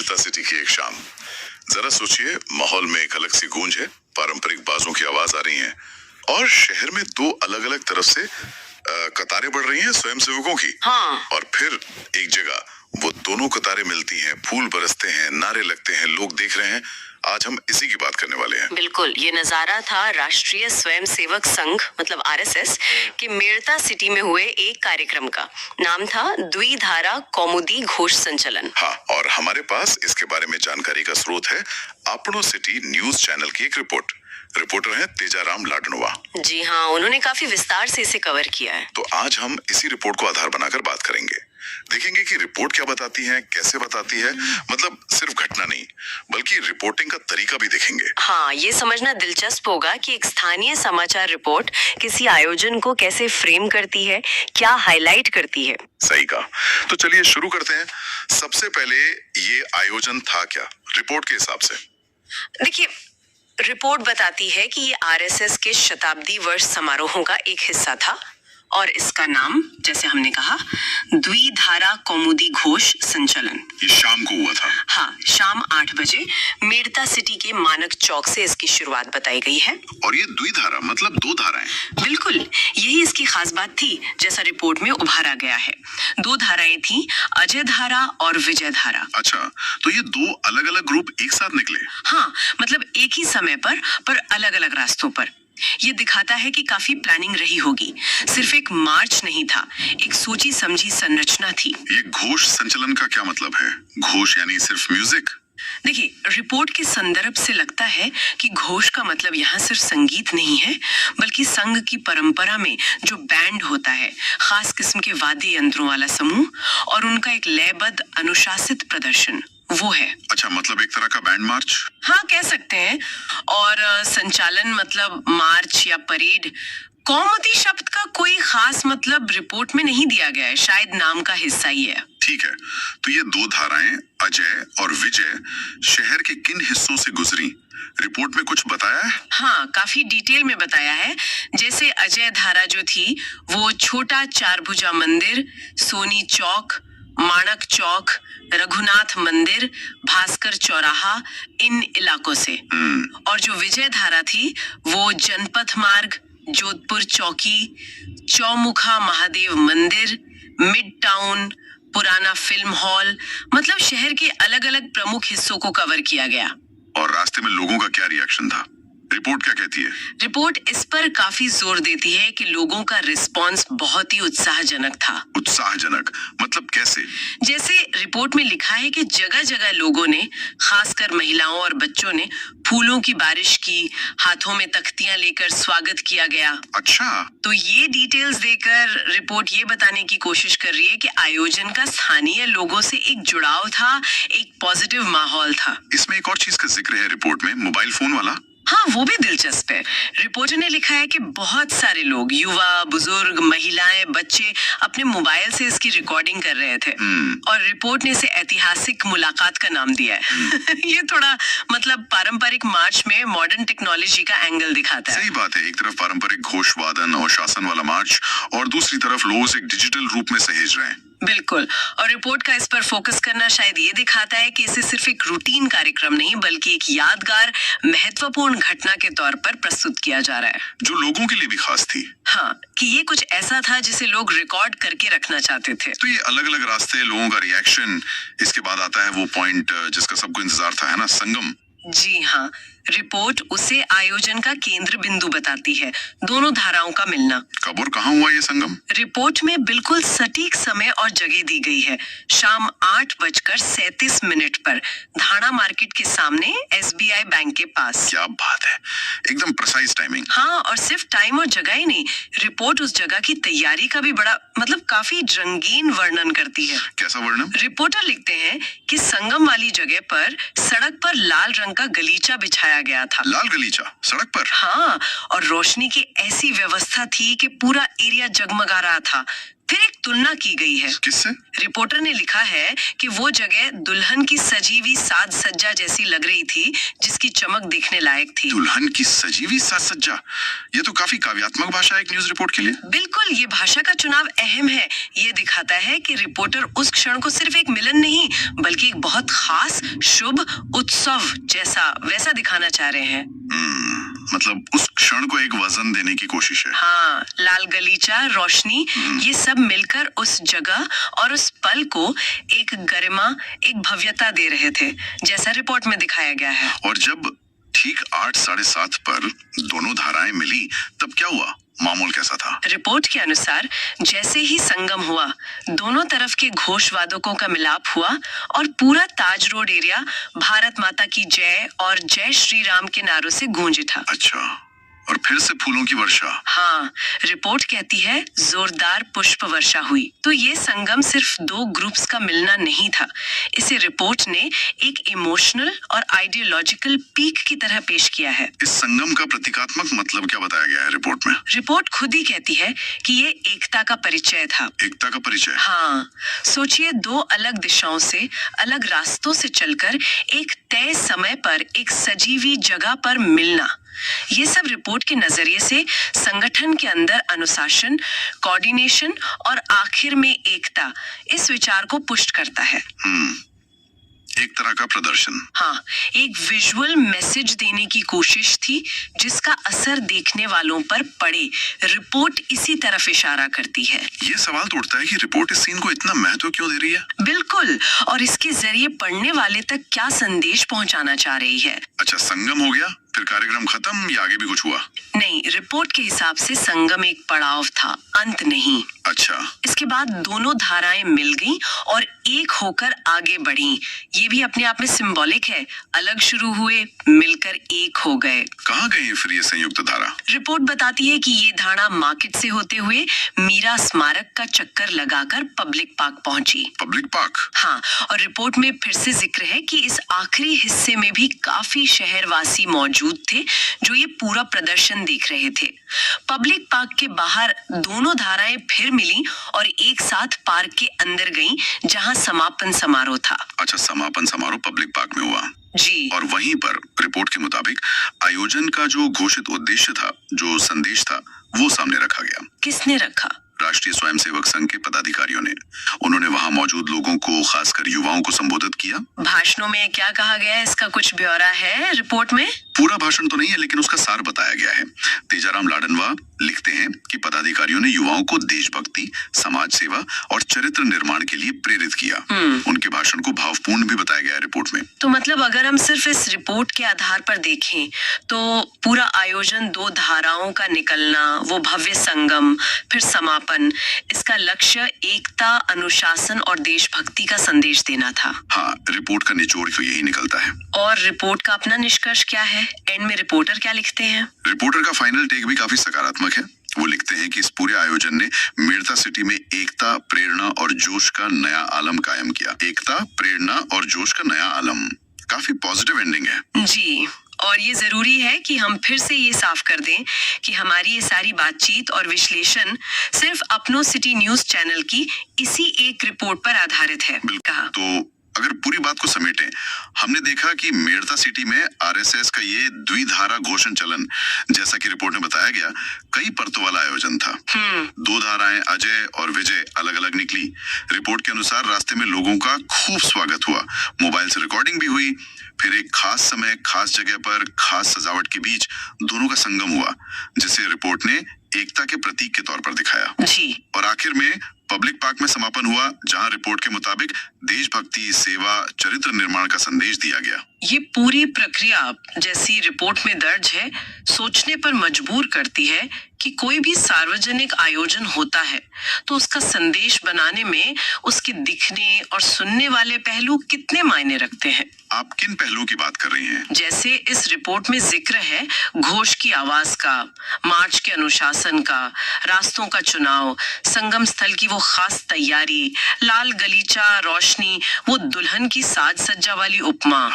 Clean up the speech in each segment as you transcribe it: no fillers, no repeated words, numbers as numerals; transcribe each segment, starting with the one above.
Merta city की एक शाम। जरा सोचिए, माहौल में एक अलग सी गूंज है, पारंपरिक बाजों की आवाज आ रही है और शहर में दो अलग अलग तरफ से कतारें बढ़ रही हैं स्वयंसेवकों की। हाँ। और फिर एक जगह वो दोनों कतारें मिलती हैं, फूल बरसते हैं, नारे लगते हैं, लोग देख रहे हैं। आज हम इसी की बात करने वाले हैं। बिल्कुल, ये नजारा था राष्ट्रीय स्वयंसेवक संघ मतलब आरएसएस के मेड़ता सिटी में हुए एक कार्यक्रम का। नाम था द्विधारा कौमुदी घोष संचलन। हाँ, और हमारे पास इसके बारे में जानकारी का स्रोत है अपनो सिटी न्यूज चैनल की एक रिपोर्ट। रिपोर्टर हैं तेजाराम लाडनोवा। जी हाँ, उन्होंने काफी विस्तार से इसे कवर किया है। तो आज हम इसी रिपोर्ट को आधार बनाकर बात करेंगे, देखेंगे कि रिपोर्ट क्या बताती है, कैसे बताती है, मतलब सिर्फ घटना नहीं बल्कि रिपोर्टिंग का तरीका भी देखेंगे। हाँ, ये समझना दिलचस्प होगा कि एक स्थानीय समाचार रिपोर्ट किसी आयोजन को कैसे फ्रेम करती है, क्या हाईलाइट करती है। सही कहा। तो चलिए शुरू करते हैं। सबसे पहले ये आयोजन था क्या रिपोर्ट के हिसाब से? देखिए, रिपोर्ट बताती है कि ये आरएसएस के शताब्दी वर्ष समारोहों का एक हिस्सा था और इसका नाम, जैसे हमने कहा, द्विधारा कौमुदी घोष संचलन। ये शाम को हुआ था। हाँ, शाम 8 बजे मेड़ता सिटी के मानक चौक से इसकी शुरुआत बताई गई है। और ये द्विधारा मतलब दो धाराएं। बिल्कुल, यही इसकी खास बात थी, जैसा रिपोर्ट में उभारा गया है। दो धाराएं थी, अजय धारा और विजय धारा। अच्छा, तो ये दो अलग अलग ग्रुप एक साथ निकले? हाँ, मतलब एक ही समय पर अलग अलग रास्तों पर। ये दिखाता है कि काफी प्लानिंग रही होगी, सिर्फ एक मार्च नहीं था, एक सोची समझी संरचना थी। ये घोष संचलन का क्या मतलब है? घोष यानी सिर्फ म्यूजिक? देखिए, रिपोर्ट के संदर्भ से लगता है कि घोष का मतलब यहाँ सिर्फ संगीत नहीं है, बल्कि संघ की परंपरा में जो बैंड होता है, खास किस्म के वाद्य यंत्रों वाला समूह और उनका एक लयबद्ध अनुशासित प्रदर्शन, वो है। अच्छा, मतलब एक तरह का बैंड मार्च? हाँ, कह सकते हैं। और संचालन मतलब मार्च या परेड। कौमुदी शब्द का कोई खास मतलब रिपोर्ट में नहीं दिया गया है, शायद नाम का हिस्सा ही है। ठीक है, तो ये दो धाराएं अजय और विजय शहर के किन हिस्सों से गुजरी, रिपोर्ट में कुछ बताया है? हाँ, काफी डिटेल में बताया है। जैसे अजय धारा जो थी वो छोटा चारभुजा मंदिर, सोनी चौक, माणक चौक, रघुनाथ मंदिर, भास्कर चौराहा, इन इलाकों से। और जो विजय धारा थी वो जनपथ मार्ग, जोधपुर चौकी, चौमुखा महादेव मंदिर, मिड टाउन, पुराना फिल्म हॉल, मतलब शहर के अलग अलग प्रमुख हिस्सों को कवर किया गया। और रास्ते में लोगों का क्या रिएक्शन था? रिपोर्ट क्या कहती है? रिपोर्ट इस पर काफी जोर देती है कि लोगों का रिस्पांस बहुत ही उत्साहजनक था। उत्साहजनक मतलब कैसे? जैसे रिपोर्ट में लिखा है कि जगह जगह लोगों ने, खासकर महिलाओं और बच्चों ने, फूलों की बारिश की, हाथों में तख्तियां लेकर स्वागत किया गया। अच्छा, तो ये डिटेल्स देकर रिपोर्ट ये बताने की कोशिश कर रही है कि आयोजन का स्थानीय लोगों से एक जुड़ाव था, एक पॉजिटिव माहौल था। इसमें एक और चीज का जिक्र है रिपोर्ट में, मोबाइल फोन वाला। हाँ, वो भी दिलचस्प है। रिपोर्टर ने लिखा है कि बहुत सारे लोग, युवा, बुजुर्ग, महिलाएं, बच्चे अपने मोबाइल से इसकी रिकॉर्डिंग कर रहे थे। और रिपोर्ट ने इसे ऐतिहासिक मुलाकात का नाम दिया है। ये थोड़ा मतलब पारंपरिक मार्च में मॉडर्न टेक्नोलॉजी का एंगल दिखाता है। सही बात है, एक तरफ पारंपरिक घोष वादन और शासन वाला मार्च और दूसरी तरफ लोग उसे एक डिजिटल रूप में सहेज रहे हैं। बिल्कुल, और रिपोर्ट का इस पर फोकस करना शायद ये दिखाता है कि इसे सिर्फ एक रूटीन कार्यक्रम नहीं बल्कि एक यादगार, महत्वपूर्ण घटना के तौर पर प्रस्तुत किया जा रहा है, जो लोगों के लिए भी खास थी। हाँ, कि ये कुछ ऐसा था जिसे लोग रिकॉर्ड करके रखना चाहते थे। तो ये अलग अलग रास्ते, लोगों का रिएक्शन, इसके बाद आता है वो पॉइंट जिसका सबको इंतजार था, है ना, संगम। जी हाँ, रिपोर्ट उसे आयोजन का केंद्र बिंदु बताती है, दोनों धाराओं का मिलना। कब और कहाँ हुआ ये संगम? रिपोर्ट में बिल्कुल सटीक समय और जगह दी गई है। शाम 8:37 पर धाणा मार्केट के सामने एसबीआई बैंक के पास। क्या बात है, एकदम प्रिसाइज टाइमिंग। हाँ, और सिर्फ टाइम और जगह ही नहीं, रिपोर्ट उस जगह की तैयारी का भी बड़ा मतलब काफी रंगीन वर्णन करती है। कैसा वर्णन? रिपोर्टर लिखते हैं कि संगम वाली जगह पर सड़क पर लाल रंग का गलीचा बिछाया गया था। लाल गलीचा सड़क पर? हाँ, और रोशनी की ऐसी व्यवस्था थी कि पूरा एरिया जगमगा रहा था। फिर एक तुलना की गई है। किससे? रिपोर्टर ने लिखा है कि वो जगह दुल्हन की सजी हुई साज सज्जा जैसी लग रही थी, जिसकी चमक देखने लायक थी। दुल्हन की सजी हुई साज सज्जा, ये तो काफी काव्यात्मक भाषा है एक न्यूज रिपोर्ट के लिए। बिल्कुल, ये भाषा का चुनाव अहम है। ये दिखाता है कि रिपोर्टर उस क्षण को सिर्फ एक मिलन नहीं, बल्कि एक बहुत खास शुभ उत्सव जैसा वैसा दिखाना चाह रहे हैं। मतलब उस क्षण को एक वजन देने की कोशिश है। हाँ, लाल गलीचा, रोशनी, ये सब मिलकर उस जगह और उस पल को एक गरिमा, एक भव्यता दे रहे थे, जैसा रिपोर्ट में दिखाया गया है। और जब ठीक 8 साढ़े 7 पर दोनों धाराएं मिली, तब क्या हुआ? मामूल कैसा था? रिपोर्ट के अनुसार जैसे ही संगम हुआ, दोनों तरफ के घोषवादकों का मिलाप हुआ और पूरा ताज रोड एरिया भारत माता की जय और जय श्री राम के नारों से गूंज उठा। अच्छा, और फिर से फूलों की वर्षा। हाँ, रिपोर्ट कहती है जोरदार पुष्प वर्षा हुई। तो ये संगम सिर्फ दो ग्रुप्स का मिलना नहीं था, इसे रिपोर्ट ने एक इमोशनल और आइडियोलॉजिकल पीक की तरह पेश किया है। इस संगम का प्रतीकात्मक मतलब क्या बताया गया है रिपोर्ट में? रिपोर्ट खुद ही कहती है कि ये एकता का परिचय था। एकता का परिचय? हाँ, सोचिए, दो अलग दिशाओं से, अलग रास्तों से चलकर एक तय समय पर एक सजी हुई जगह पर मिलना, ये सब रिपोर्ट के नजरिए से संगठन के अंदर अनुशासन, कोऑर्डिनेशन और आखिर में एकता, इस विचार को पुष्ट करता है। एक तरह का प्रदर्शन। हाँ, एक विजुअल मैसेज देने की कोशिश थी, जिसका असर देखने वालों पर पड़े। रिपोर्ट इसी तरफ इशारा करती है। ये सवाल तो उठता है कि रिपोर्ट इस सीन को इतना महत्व क्यों दे रही है? बिल्कुल, और इसके जरिए पढ़ने वाले तक क्या संदेश पहुंचाना चाह रही है। अच्छा, संगम हो गया, फिर कार्यक्रम खत्म या आगे भी कुछ हुआ? नहीं, रिपोर्ट के हिसाब से संगम एक पड़ाव था, अंत नहीं। अच्छा, इसके बाद दोनों धाराएं मिल गईं और एक होकर आगे बढ़ीं। ये भी अपने आप में सिंबॉलिक है। अलग शुरू हुए, मिलकर एक हो गए। कहाँ गई फिर ये संयुक्त धारा? रिपोर्ट बताती है कि ये धारा मार्केट से होते हुए मीरा स्मारक का चक्कर लगाकर पब्लिक पार्क पहुंची। Public park? हाँ, और रिपोर्ट में फिर से जिक्र है कि इस आखिरी हिस्से में भी काफी शहरवासी मौजूद थे, जो ये पूरा प्रदर्शन देख रहे थे। पब्लिक पार्क के बाहर दोनों धाराएं फिर मिली और एक साथ पार्क के अंदर गईं, जहां समापन समारोह था। अच्छा, समापन समारोह पब्लिक पार्क में हुआ जी। और वहीं पर रिपोर्ट के मुताबिक आयोजन का जो घोषित उद्देश्य था, जो संदेश था, वो सामने रखा गया। किसने रखा? राष्ट्रीय स्वयंसेवक संघ के पदाधिकारियों ने। उन्होंने वहां मौजूद लोगों को, खासकर युवाओं को संबोधित किया। भाषणों में क्या कहा गया है, इसका कुछ ब्यौरा है रिपोर्ट में? पूरा भाषण तो नहीं है, लेकिन उसका सार बताया गया है। तेजाराम लाडनवा लिखते हैं कि पदाधिकारियों ने युवाओं को देशभक्ति, समाज सेवा और चरित्र निर्माण के लिए प्रेरित किया। उनके भाषण को भावपूर्ण भी बताया गया है रिपोर्ट में। तो मतलब अगर हम सिर्फ इस रिपोर्ट के आधार पर देखें, तो पूरा आयोजन दो धाराओं का निकलना, वो भव्य संगम, फिर समापन, इसका लक्ष्य एकता, अनुशासन और देशभक्ति का संदेश देना था। हाँ, रिपोर्ट का निचोड़ तो यही निकलता है। और रिपोर्ट का अपना निष्कर्ष क्या है? एंड में रिपोर्टर क्या लिखते हैं? रिपोर्टर का फाइनल टेक भी काफी सकारात्मक है। वो लिखते हैं कि इस पूरे आयोजन ने मेड़ता सिटी में एकता, प्रेरणा और जोश का नया आलम कायम किया। एकता, प्रेरणा और जोश का नया आलम, काफी पॉजिटिव एंडिंग है। जी, और ये जरूरी है कि हम फिर से ये साफ कर दें कि हमारी ये सारी बातचीत और विश्लेषण सिर्फ अपनो सिटी न्यूज चैनल की इसी एक रिपोर्ट पर आधारित है। कहा तो अगर पूरी बात को समेटें, हमने देखा कि मेड़ता सिटी में आरएसएस का ये द्विधारा घोषण चलन, जैसा कि रिपोर्ट में बताया गया, कई परतों वाला आयोजन था। दो धाराएं अजय और विजय अलग अलग निकली। रिपोर्ट के अनुसार रास्ते में लोगों का खूब स्वागत हुआ, मोबाइल से रिकॉर्डिंग भी हुई। फिर एक खास समय, खास जगह पर, खास सजावट के बीच दोनों का संगम हुआ, जिसे रिपोर्ट ने एकता के प्रतीक के तौर पर दिखाया। जी। और आखिर में पब्लिक पार्क में समापन हुआ, जहां रिपोर्ट के मुताबिक देशभक्ति, सेवा, चरित्र निर्माण का संदेश दिया गया। ये पूरी प्रक्रिया, जैसी रिपोर्ट में दर्ज है, सोचने पर मजबूर करती है कि कोई भी सार्वजनिक आयोजन होता है तो उसका संदेश बनाने में उसके दिखने और सुनने वाले पहलू कितने मायने रखते हैं। आप किन पहलुओं की बात कर रही हैं? जैसे इस रिपोर्ट में जिक्र है घोष की आवाज का, मार्च के अनुशासन का, रास्तों का चुनाव, संगम स्थल की वो खास तैयारी, लाल गलीचा, रोशनी, वो दुल्हन की साज सज्जा वाली उपमा,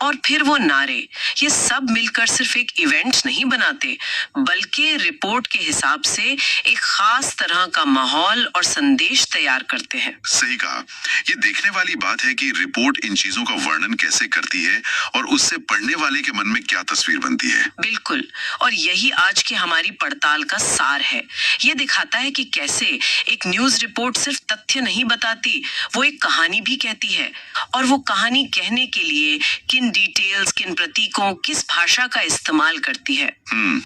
और फिर वो नारे, ये सब मिलकर सिर्फ एक इवेंट नहीं बनाते, बल्कि रिपोर्ट के हिसाब से एक खास तरह का माहौल और संदेश तैयार करते हैं। सही कहा। ये देखने वाली बात है कि रिपोर्ट इन चीजों का वर्णन कैसे करती है और उससे पढ़ने वाले के मन में क्या तस्वीर बनती है। बिल्कुल, और यही आज की हमारी पड़ताल का सार है। ये दिखाता है कि कैसे एक न्यूज रिपोर्ट सिर्फ तथ्य नहीं बताती, वो एक कहानी भी कहती है, और वो कहानी कहने के लिए किन डिटेल्स, किन प्रतीकों, किस भाषा का इस्तेमाल करती है।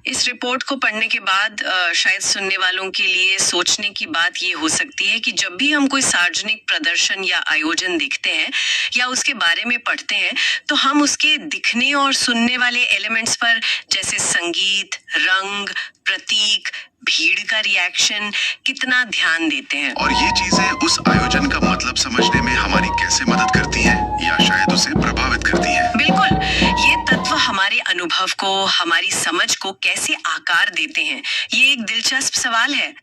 इस रिपोर्ट को पढ़ने के बाद शायद सुनने वालों के लिए सोचने की बात ये हो सकती है कि जब भी हम कोई सार्वजनिक प्रदर्शन या आयोजन देखते हैं या उसके बारे में पढ़ते हैं, तो हम उसके दिखने और सुनने वाले एलिमेंट्स पर, जैसे संगीत, रंग, प्रतीक, भीड़ का रिएक्शन, कितना ध्यान देते हैं। और ये चीजें उस आयोजन का मतलब समझने में हमारी कैसे मदद करती हैं या शायद उसे प्रभावित करती हैं। बिल्कुल, ये तत्व हमारे अनुभव को, हमारी समझ को कैसे आकार देते हैं, ये एक दिलचस्प सवाल है।